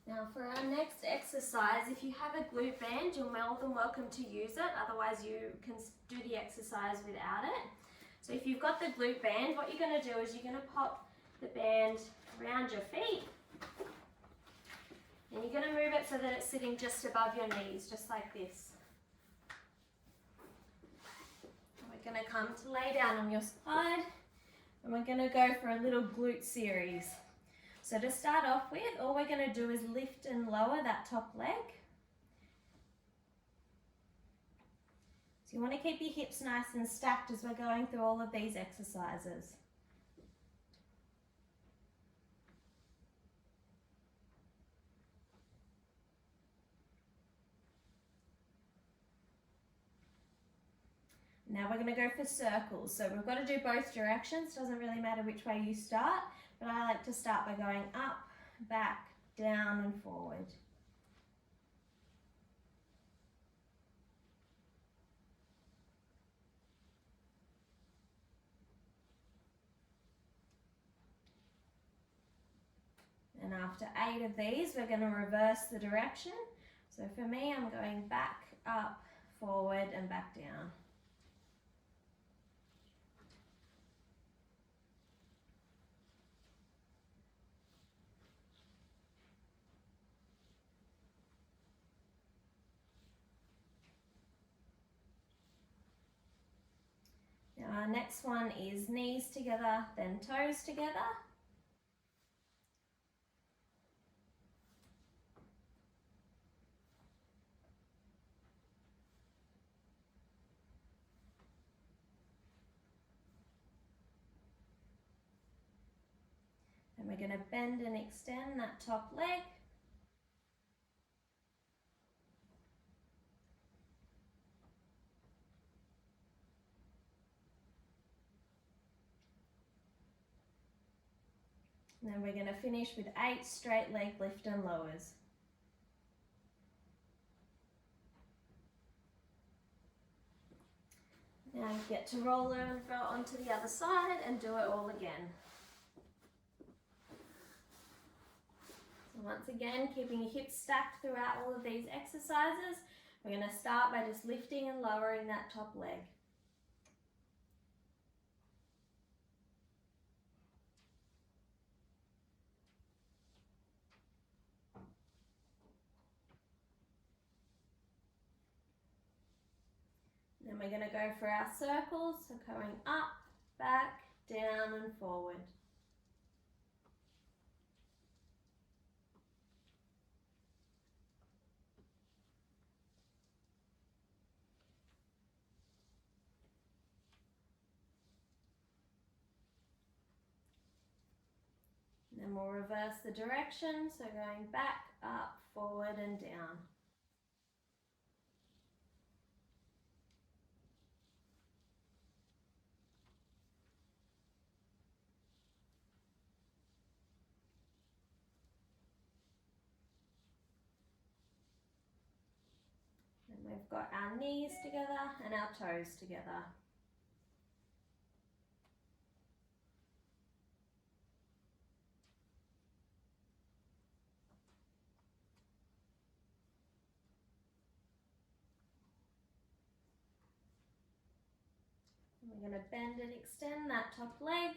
Now for our next exercise, if you have a glute band, you're more than welcome to use it. Otherwise you can do the exercise without it. So if you've got the glute band, what you're going to do is you're going to pop the band around your feet. And you're going to move it so that it's sitting just above your knees, just like this. And we're going to come to lay down on your side. And we're going to go for a little glute series. So to start off with, all we're going to do is lift and lower that top leg. So you want to keep your hips nice and stacked as we're going through all of these exercises. Now we're going to go for circles. So we've got to do both directions. Doesn't really matter which way you start, but I like to start by going up, back, down and forward. And after 8 of these, we're going to reverse the direction. So for me, I'm going back, up, forward and back down. Now our next one is knees together, then toes together. And we're going to bend and extend that top leg. And then we're going to finish with 8 straight leg lift and lowers. Now you get to roll over onto the other side and do it all again. So once again, keeping your hips stacked throughout all of these exercises, we're going to start by just lifting and lowering that top leg. Then we're going to go for our circles, so going up, back, down and forward. And then we'll reverse the direction, so going back, up, forward and down. And we've got our knees together and our toes together. And we're going to bend and extend that top leg.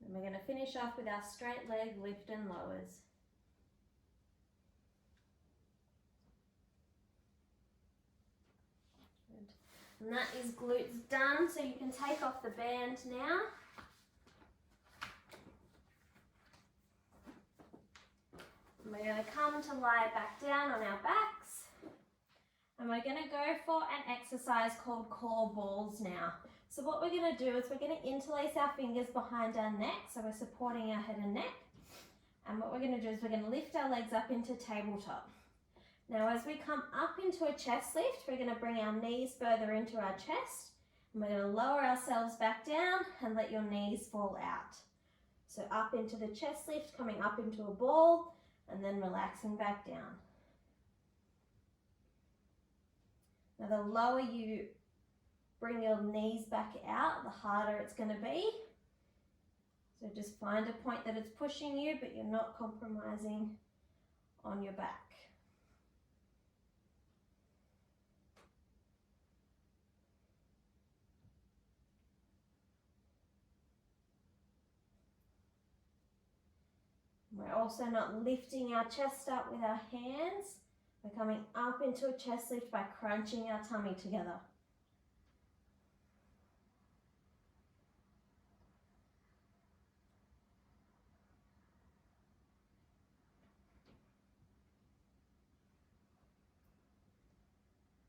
And we're going to finish off with our straight leg lift and lowers. Good. And that is glutes done, so you can take off the band now. And we're going to come to lie back down on our backs. And we're going to go for an exercise called core balls now. So what we're going to do is we're going to interlace our fingers behind our neck, so we're supporting our head and neck. And what we're going to do is we're going to lift our legs up into tabletop. Now as we come up into a chest lift, we're going to bring our knees further into our chest. And we're going to lower ourselves back down and let your knees fall out. So up into the chest lift, coming up into a ball, and then relaxing back down. Now the lower you bring your knees back out, the harder it's going to be. So just find a point that it's pushing you, but you're not compromising on your back. We're also not lifting our chest up with our hands. We're coming up into a chest lift by crunching our tummy together.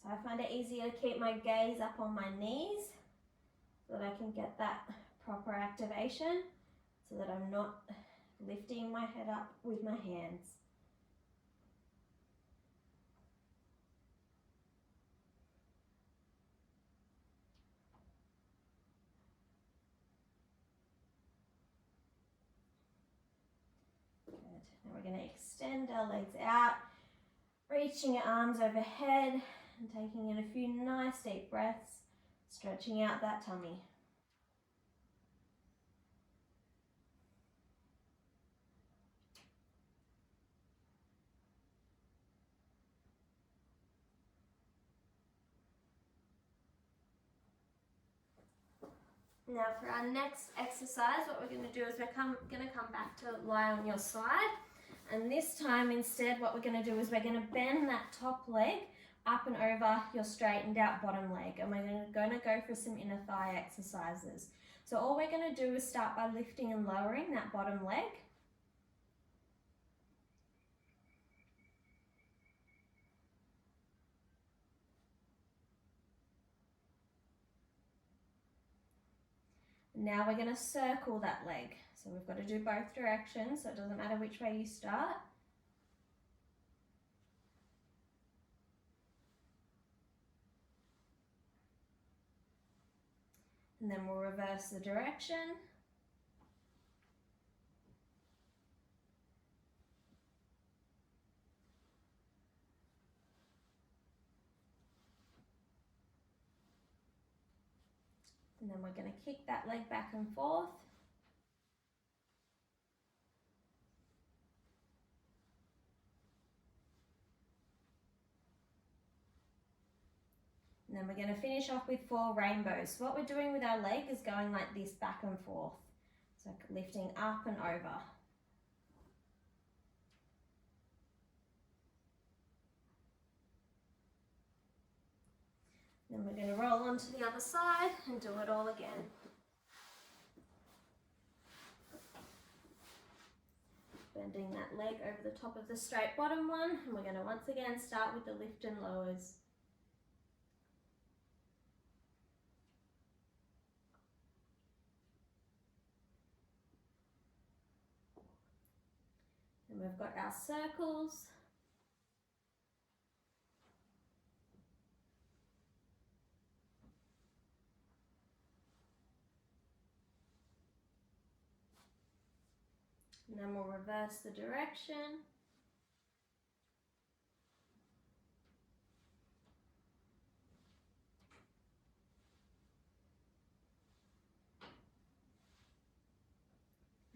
So I find it easier to keep my gaze up on my knees so that I can get that proper activation, so that I'm not lifting my head up with my hands. Good. Now we're going to extend our legs out, reaching your arms overhead and taking in a few nice deep breaths, stretching out that tummy. Now for our next exercise, what we're going to do is we're going to come back to lie on your side. And this time instead, what we're going to do is we're going to bend that top leg up and over your straightened out bottom leg. And we're going to go for some inner thigh exercises. So all we're going to do is start by lifting and lowering that bottom leg. Now we're going to circle that leg. So we've got to do both directions, so it doesn't matter which way you start. And then we'll reverse the direction. And then we're going to kick that leg back and forth. And then we're going to finish off with 4 rainbows. So what we're doing with our leg is going like this back and forth. So lifting up and over. Then we're going to roll onto the other side and do it all again. Bending that leg over the top of the straight bottom one. And we're going to once again start with the lift and lowers. And we've got our circles. And then we'll reverse the direction.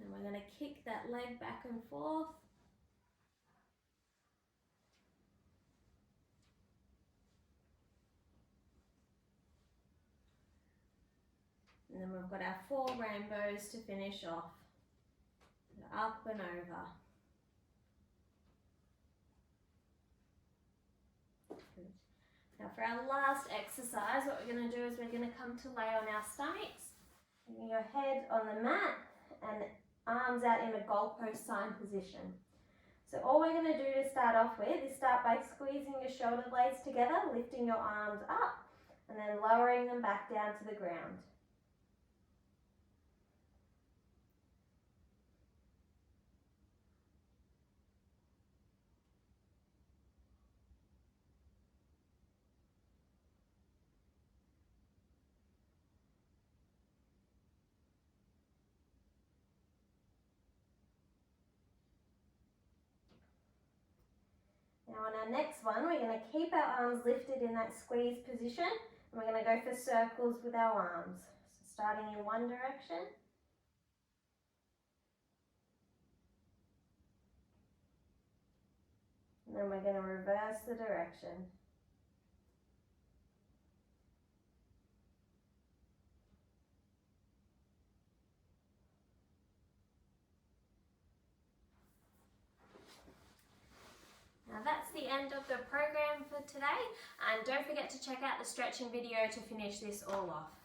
And we're going to kick that leg back and forth. And then we've got our 4 rainbows to finish off. Up and over. Good. Now for our last exercise, what we're going to do is we're going to come to lay on our stomachs, bringing your head on the mat and arms out in a goalpost sign position. So all we're going to do to start off with is start by squeezing your shoulder blades together, lifting your arms up, and then lowering them back down to the ground. Now on our next one, we're going to keep our arms lifted in that squeeze position, and we're going to go for circles with our arms. So starting in one direction. And then we're going to reverse the direction. Now that's the end of the program for today, and don't forget to check out the stretching video to finish this all off.